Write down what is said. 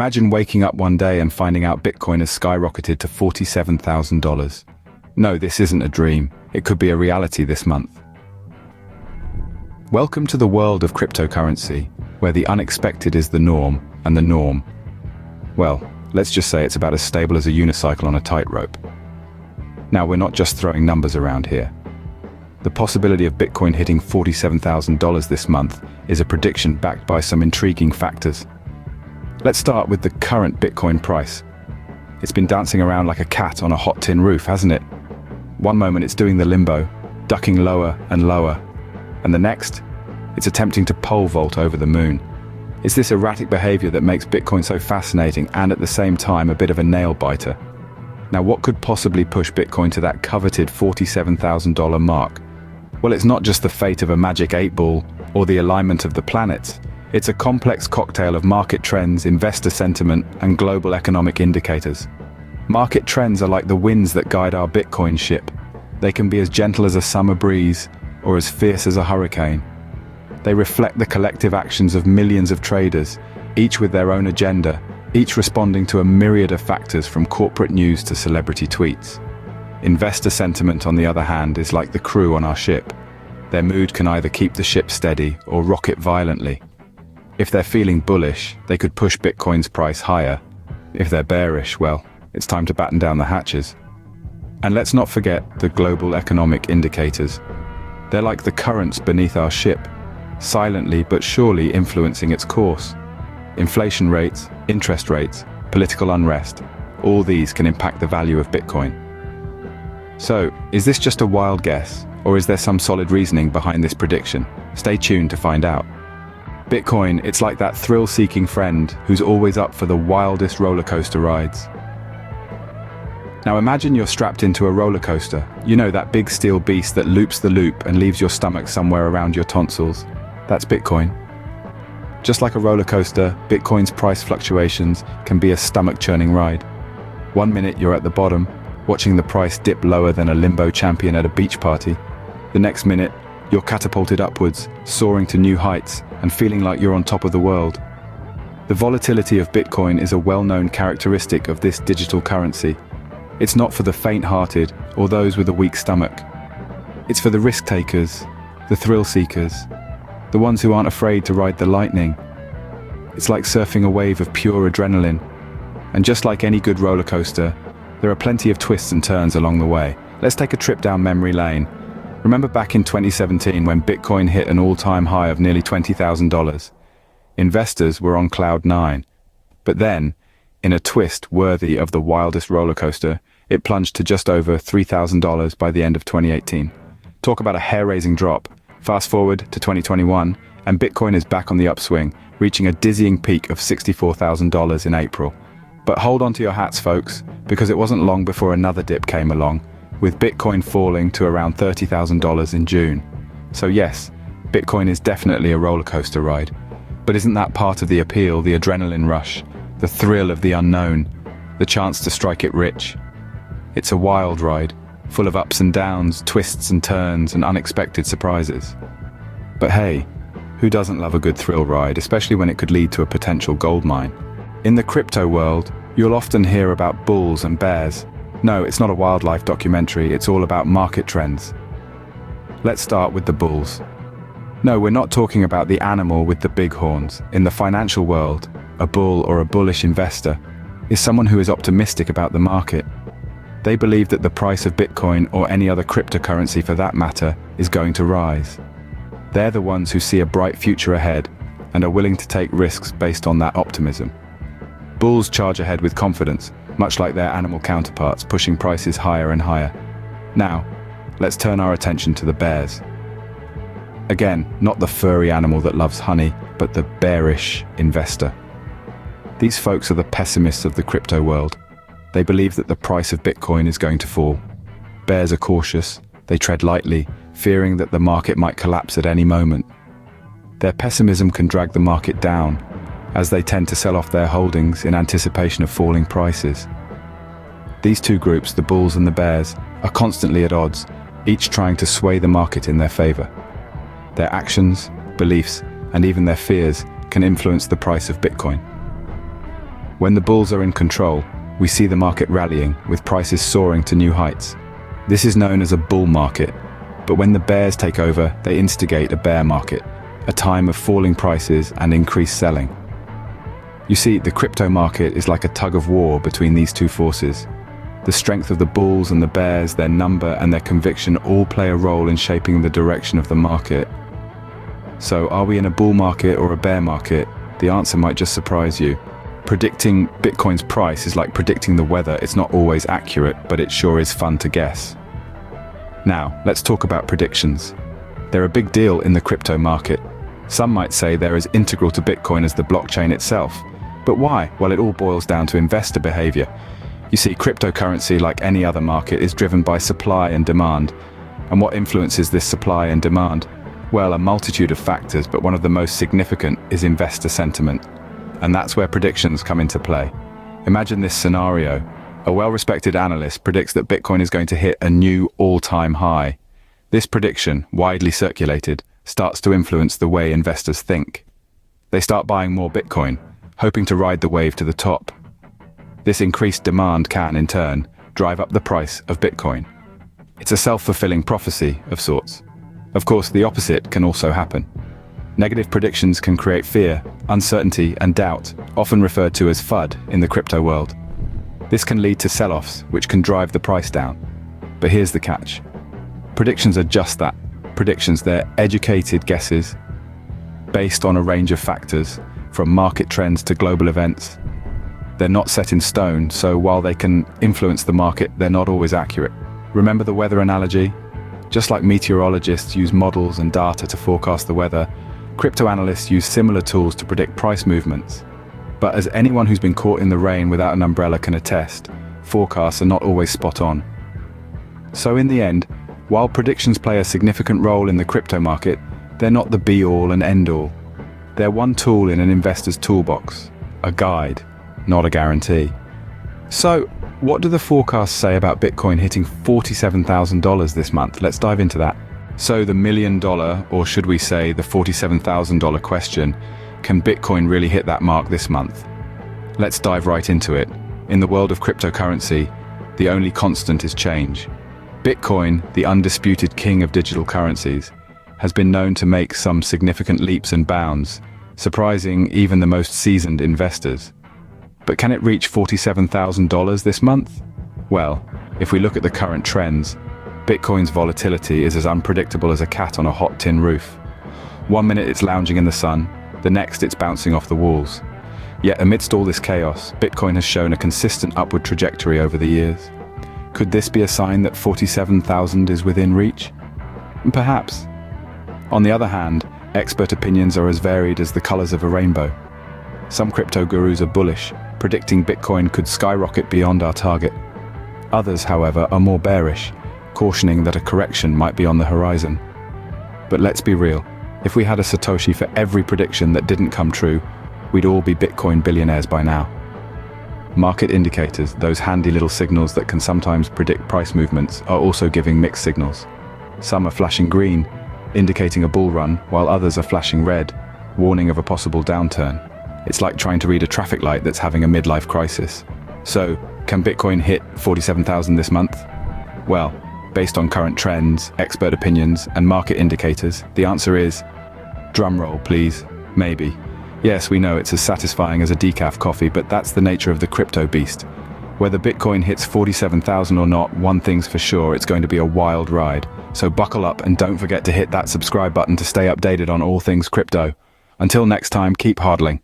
Imagine waking up one day and finding out Bitcoin has skyrocketed to $47,000. No, this isn't a dream. It could be a reality this month. Welcome to the world of cryptocurrency, where the unexpected is the norm, and the norm, well, let's just say it's about as stable as a unicycle on a tightrope. Now, we're not just throwing numbers around here. The possibility of Bitcoin hitting $47,000 this month is a prediction backed by some intriguing factors. Let's start with the current Bitcoin price. It's been dancing around like a cat on a hot tin roof, hasn't it? One moment it's doing the limbo, ducking lower and lower, and the next, it's attempting to pole vault over the moon. It's this erratic behavior that makes Bitcoin so fascinating and at the same time a bit of a nail biter. Now, what could possibly push Bitcoin to that coveted $47,000 mark? Well, it's not just the fate of a magic 8-ball or the alignment of the planets. It's a complex cocktail of market trends, investor sentiment, and global economic indicators. Market trends are like the winds that guide our Bitcoin ship. They can be as gentle as a summer breeze or as fierce as a hurricane. They reflect the collective actions of millions of traders, each with their own agenda, each responding to a myriad of factors from corporate news to celebrity tweets. Investor sentiment, on the other hand, is like the crew on our ship. Their mood can either keep the ship steady or rock it violently. If they're feeling bullish, they could push Bitcoin's price higher. If they're bearish, well, it's time to batten down the hatches. And let's not forget the global economic indicators. They're like the currents beneath our ship, silently but surely influencing its course. Inflation rates, interest rates, political unrest, all these can impact the value of Bitcoin. So, is this just a wild guess, or is there some solid reasoning behind this prediction? Stay tuned to find out. Bitcoin, it's like that thrill-seeking friend who's always up for the wildest roller coaster rides. Now imagine you're strapped into a roller coaster. You know, that big steel beast that loops the loop and leaves your stomach somewhere around your tonsils. That's Bitcoin. Just like a roller coaster, Bitcoin's price fluctuations can be a stomach-churning ride. One minute you're at the bottom, watching the price dip lower than a limbo champion at a beach party. The next minute, you're catapulted upwards, soaring to new heights, and feeling like you're on top of the world. The volatility of Bitcoin is a well-known characteristic of this digital currency. It's not for the faint-hearted or those with a weak stomach. It's for the risk-takers, the thrill-seekers, the ones who aren't afraid to ride the lightning. It's like surfing a wave of pure adrenaline. And just like any good roller coaster, there are plenty of twists and turns along the way. Let's take a trip down memory lane. Remember back in 2017 when Bitcoin hit an all-time high of nearly $20,000? Investors were on cloud nine. But then, in a twist worthy of the wildest roller coaster, it plunged to just over $3,000 by the end of 2018. Talk about a hair-raising drop. Fast forward to 2021, and Bitcoin is back on the upswing, reaching a dizzying peak of $64,000 in April. But hold on to your hats, folks, because it wasn't long before another dip came along, with Bitcoin falling to around $30,000 in June. So yes, Bitcoin is definitely a roller coaster ride. But isn't that part of the appeal, the adrenaline rush, the thrill of the unknown, the chance to strike it rich? It's a wild ride, full of ups and downs, twists and turns, and unexpected surprises. But hey, who doesn't love a good thrill ride, especially when it could lead to a potential gold mine? In the crypto world, you'll often hear about bulls and bears. No, it's not a wildlife documentary, it's all about market trends. Let's start with the bulls. No, we're not talking about the animal with the big horns. In the financial world, a bull or a bullish investor is someone who is optimistic about the market. They believe that the price of Bitcoin, or any other cryptocurrency for that matter, is going to rise. They're the ones who see a bright future ahead and are willing to take risks based on that optimism. Bulls charge ahead with confidence, much like their animal counterparts, pushing prices higher and higher. Now, let's turn our attention to the bears. Again, not the furry animal that loves honey, but the bearish investor. These folks are the pessimists of the crypto world. They believe that the price of Bitcoin is going to fall. Bears are cautious, they tread lightly, fearing that the market might collapse at any moment. Their pessimism can drag the market down, as they tend to sell off their holdings in anticipation of falling prices. These two groups, the bulls and the bears, are constantly at odds, each trying to sway the market in their favor. Their actions, beliefs, and even their fears can influence the price of Bitcoin. When the bulls are in control, we see the market rallying, with prices soaring to new heights. This is known as a bull market, but when the bears take over, they instigate a bear market, a time of falling prices and increased selling. You see, the crypto market is like a tug of war between these two forces. The strength of the bulls and the bears, their number and their conviction all play a role in shaping the direction of the market. So, are we in a bull market or a bear market? The answer might just surprise you. Predicting Bitcoin's price is like predicting the weather. It's not always accurate, but it sure is fun to guess. Now, let's talk about predictions. They're a big deal in the crypto market. Some might say they're as integral to Bitcoin as the blockchain itself. But why? Well, it all boils down to investor behavior. You see, cryptocurrency, like any other market, is driven by supply and demand. And what influences this supply and demand? Well, a multitude of factors, but one of the most significant is investor sentiment. And that's where predictions come into play. Imagine this scenario. A well-respected analyst predicts that Bitcoin is going to hit a new all-time high. This prediction, widely circulated, starts to influence the way investors think. They start buying more Bitcoin, hoping to ride the wave to the top. This increased demand can, in turn, drive up the price of Bitcoin. It's a self-fulfilling prophecy of sorts. Of course, the opposite can also happen. Negative predictions can create fear, uncertainty, and doubt, often referred to as FUD in the crypto world. This can lead to sell-offs, which can drive the price down. But here's the catch. Predictions are just that. Predictions, they're educated guesses, based on a range of factors, from market trends to global events. They're not set in stone, so while they can influence the market, they're not always accurate. Remember the weather analogy? Just like meteorologists use models and data to forecast the weather, crypto analysts use similar tools to predict price movements. But as anyone who's been caught in the rain without an umbrella can attest, forecasts are not always spot on. So in the end, while predictions play a significant role in the crypto market, they're not the be-all and end-all. They're one tool in an investor's toolbox, a guide, not a guarantee. So, what do the forecasts say about Bitcoin hitting $47,000 this month? Let's dive into that. So the $1 million, or should we say the $47,000 question, can Bitcoin really hit that mark this month? Let's dive right into it. In the world of cryptocurrency, the only constant is change. Bitcoin, the undisputed king of digital currencies, has been known to make some significant leaps and bounds, surprising even the most seasoned investors. But can it reach $47,000 this month? Well, if we look at the current trends, Bitcoin's volatility is as unpredictable as a cat on a hot tin roof. One minute it's lounging in the sun, the next it's bouncing off the walls. Yet amidst all this chaos, Bitcoin has shown a consistent upward trajectory over the years. Could this be a sign that 47,000 is within reach? Perhaps. On the other hand, expert opinions are as varied as the colors of a rainbow. Some crypto gurus are bullish, predicting Bitcoin could skyrocket beyond our target. Others, however, are more bearish, cautioning that a correction might be on the horizon. But let's be real, if we had a Satoshi for every prediction that didn't come true, we'd all be Bitcoin billionaires by now. Market indicators, those handy little signals that can sometimes predict price movements, are also giving mixed signals. Some are flashing green, indicating a bull run, while others are flashing red, warning of a possible downturn. It's like trying to read a traffic light that's having a midlife crisis. So, can Bitcoin hit 47,000 this month? Well, based on current trends, expert opinions, and market indicators, the answer is, drumroll please, maybe. Yes, we know it's as satisfying as a decaf coffee, but that's the nature of the crypto beast. Whether Bitcoin hits 47,000 or not, one thing's for sure, it's going to be a wild ride. So buckle up and don't forget to hit that subscribe button to stay updated on all things crypto. Until next time, keep hodling.